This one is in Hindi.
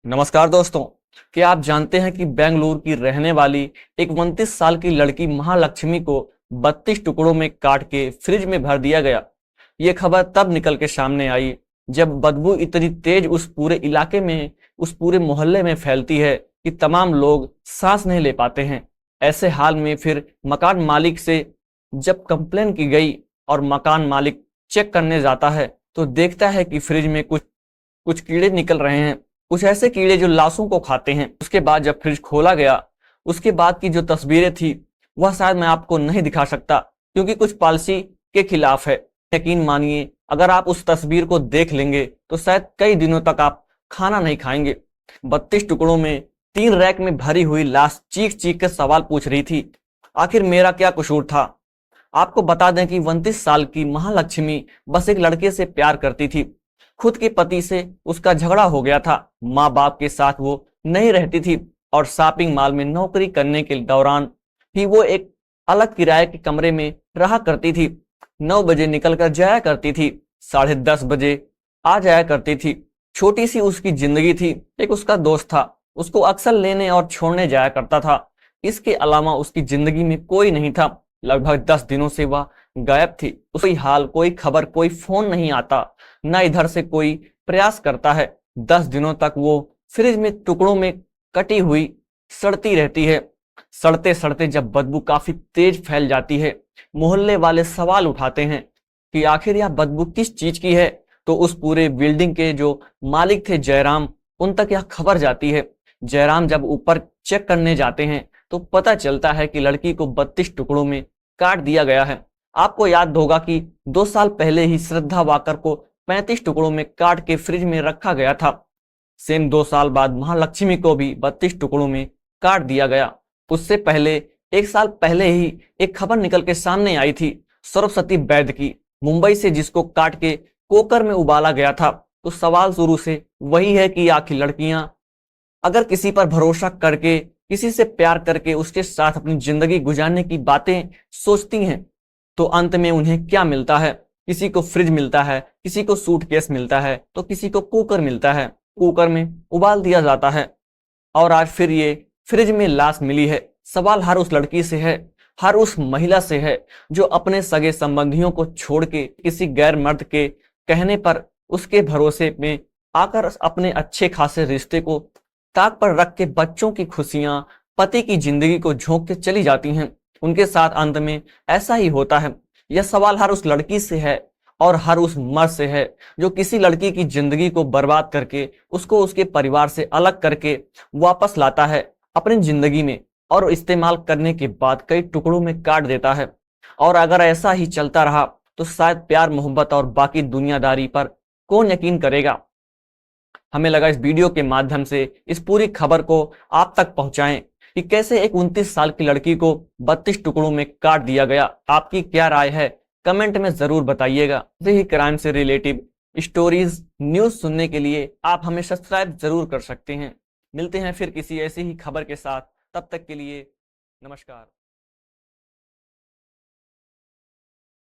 नमस्कार दोस्तों। क्या आप जानते हैं कि बेंगलुरु की रहने वाली एक 29 साल की लड़की महालक्ष्मी को 32 टुकड़ों में काट के फ्रिज में भर दिया गया। ये खबर तब निकल के सामने आई जब बदबू इतनी तेज उस पूरे इलाके में, उस पूरे मोहल्ले में फैलती है कि तमाम लोग सांस नहीं ले पाते हैं। ऐसे हाल में फिर मकान मालिक से जब कंप्लेन की गई और मकान मालिक चेक करने जाता है तो देखता है कि फ्रिज में कुछ कुछ कीड़े निकल रहे हैं, कुछ ऐसे कीड़े जो लाशों को खाते हैं। उसके बाद जब फ्रिज खोला गया, उसके बाद की जो तस्वीरें थी वह शायद मैं आपको नहीं दिखा सकता क्योंकि कुछ पॉलिसी के खिलाफ है। यकीन मानिए, अगर आप उस तस्वीर को देख लेंगे तो शायद कई दिनों तक आप खाना नहीं खाएंगे। 32 टुकड़ों में 3 रैक में भरी हुई लाश चीख चीख कर सवाल पूछ रही थी, आखिर मेरा क्या कसूर था। आपको बता दें कि 29 साल की महालक्ष्मी बस एक लड़के से प्यार करती थी। खुद के पति से उसका झगड़ा हो गया था, माँ बाप के साथ वो नहीं रहती थी और शॉपिंग मॉल में नौकरी करने के दौरान ही वो एक अलग किराए के कमरे में रहा करती थी। 9 बजे निकल कर जाया करती थी, 10:30 बजे आ जाया करती थी। छोटी सी उसकी जिंदगी थी। एक उसका दोस्त था, उसको अक्सर लेने और छोड़ने जाया करता था। इसके अलावा उसकी जिंदगी में कोई नहीं था। लगभग 10 दिनों से वह गायब थी। कोई हाल, कोई खबर, कोई फोन नहीं आता, ना इधर से कोई प्रयास करता है। 10 दिनों तक वो फ्रिज में टुकड़ों में कटी हुई सड़ती रहती है। सड़ते सड़ते जब बदबू काफी तेज फैल जाती है, मोहल्ले वाले सवाल उठाते हैं कि आखिर यह बदबू किस चीज की है। तो उस पूरे बिल्डिंग के जो मालिक थे जयराम, उन तक यह खबर जाती है। जयराम जब ऊपर चेक करने जाते हैं तो पता चलता है कि लड़की को 32 टुकड़ों में काट दिया गया है। आपको याद होगा कि 2 साल पहले ही श्रद्धा वाकर को 35 टुकड़ों में काट के फ्रिज में रखा गया था। सेम 2 साल बाद महालक्ष्मी को भी 32 टुकड़ों में काट दिया गया। उससे पहले 1 साल पहले ही एक खबर निकल के सामने आई थी सरस्वती वैद्य की, मुंबई से, जिसको काट के कुकर में उबाला गया था। तो सवाल शुरू से वही है कि आखिर लड़कियां अगर किसी पर भरोसा करके, किसी से प्यार करके उसके साथ अपनी जिंदगी गुजारने की बातें सोचती हैं तो अंत में उन्हें क्या मिलता है। किसी को फ्रिज मिलता है, किसी को सूटकेस मिलता है, तो किसी को कुकर मिलता है। कुकर में उबाल दिया जाता है और आज फिर ये फ्रिज में लाश मिली है। सवाल हर उस लड़की से है, हर उस महिला से है जो अपने सगे संबंधियों को छोड़ के किसी गैर मर्द के कहने पर, उसके भरोसे में आकर अपने अच्छे खासे रिश्ते को ताक पर रख के बच्चों की खुशियां, पति की जिंदगी को झोंक के चली जाती हैं। उनके साथ अंत में ऐसा ही होता है। यह सवाल हर उस लड़की से है और हर उस मर्द से है जो किसी लड़की की जिंदगी को बर्बाद करके, उसको उसके परिवार से अलग करके वापस लाता है अपनी जिंदगी में और इस्तेमाल करने के बाद कई टुकड़ों में काट देता है। और अगर ऐसा ही चलता रहा तो शायद प्यार, मोहब्बत और बाकी दुनियादारी पर कौन यकीन करेगा। हमें लगा इस वीडियो के माध्यम से इस पूरी खबर को आप तक पहुंचाएं कि कैसे एक 29 साल की लड़की को 32 टुकड़ों में काट दिया गया। आपकी क्या राय है, कमेंट में जरूर बताइएगा। ऐसे ही क्राइम से रिलेटिव स्टोरीज, न्यूज सुनने के लिए आप हमें सब्सक्राइब जरूर कर सकते हैं। मिलते हैं फिर किसी ऐसी ही खबर के साथ, तब तक के लिए नमस्कार।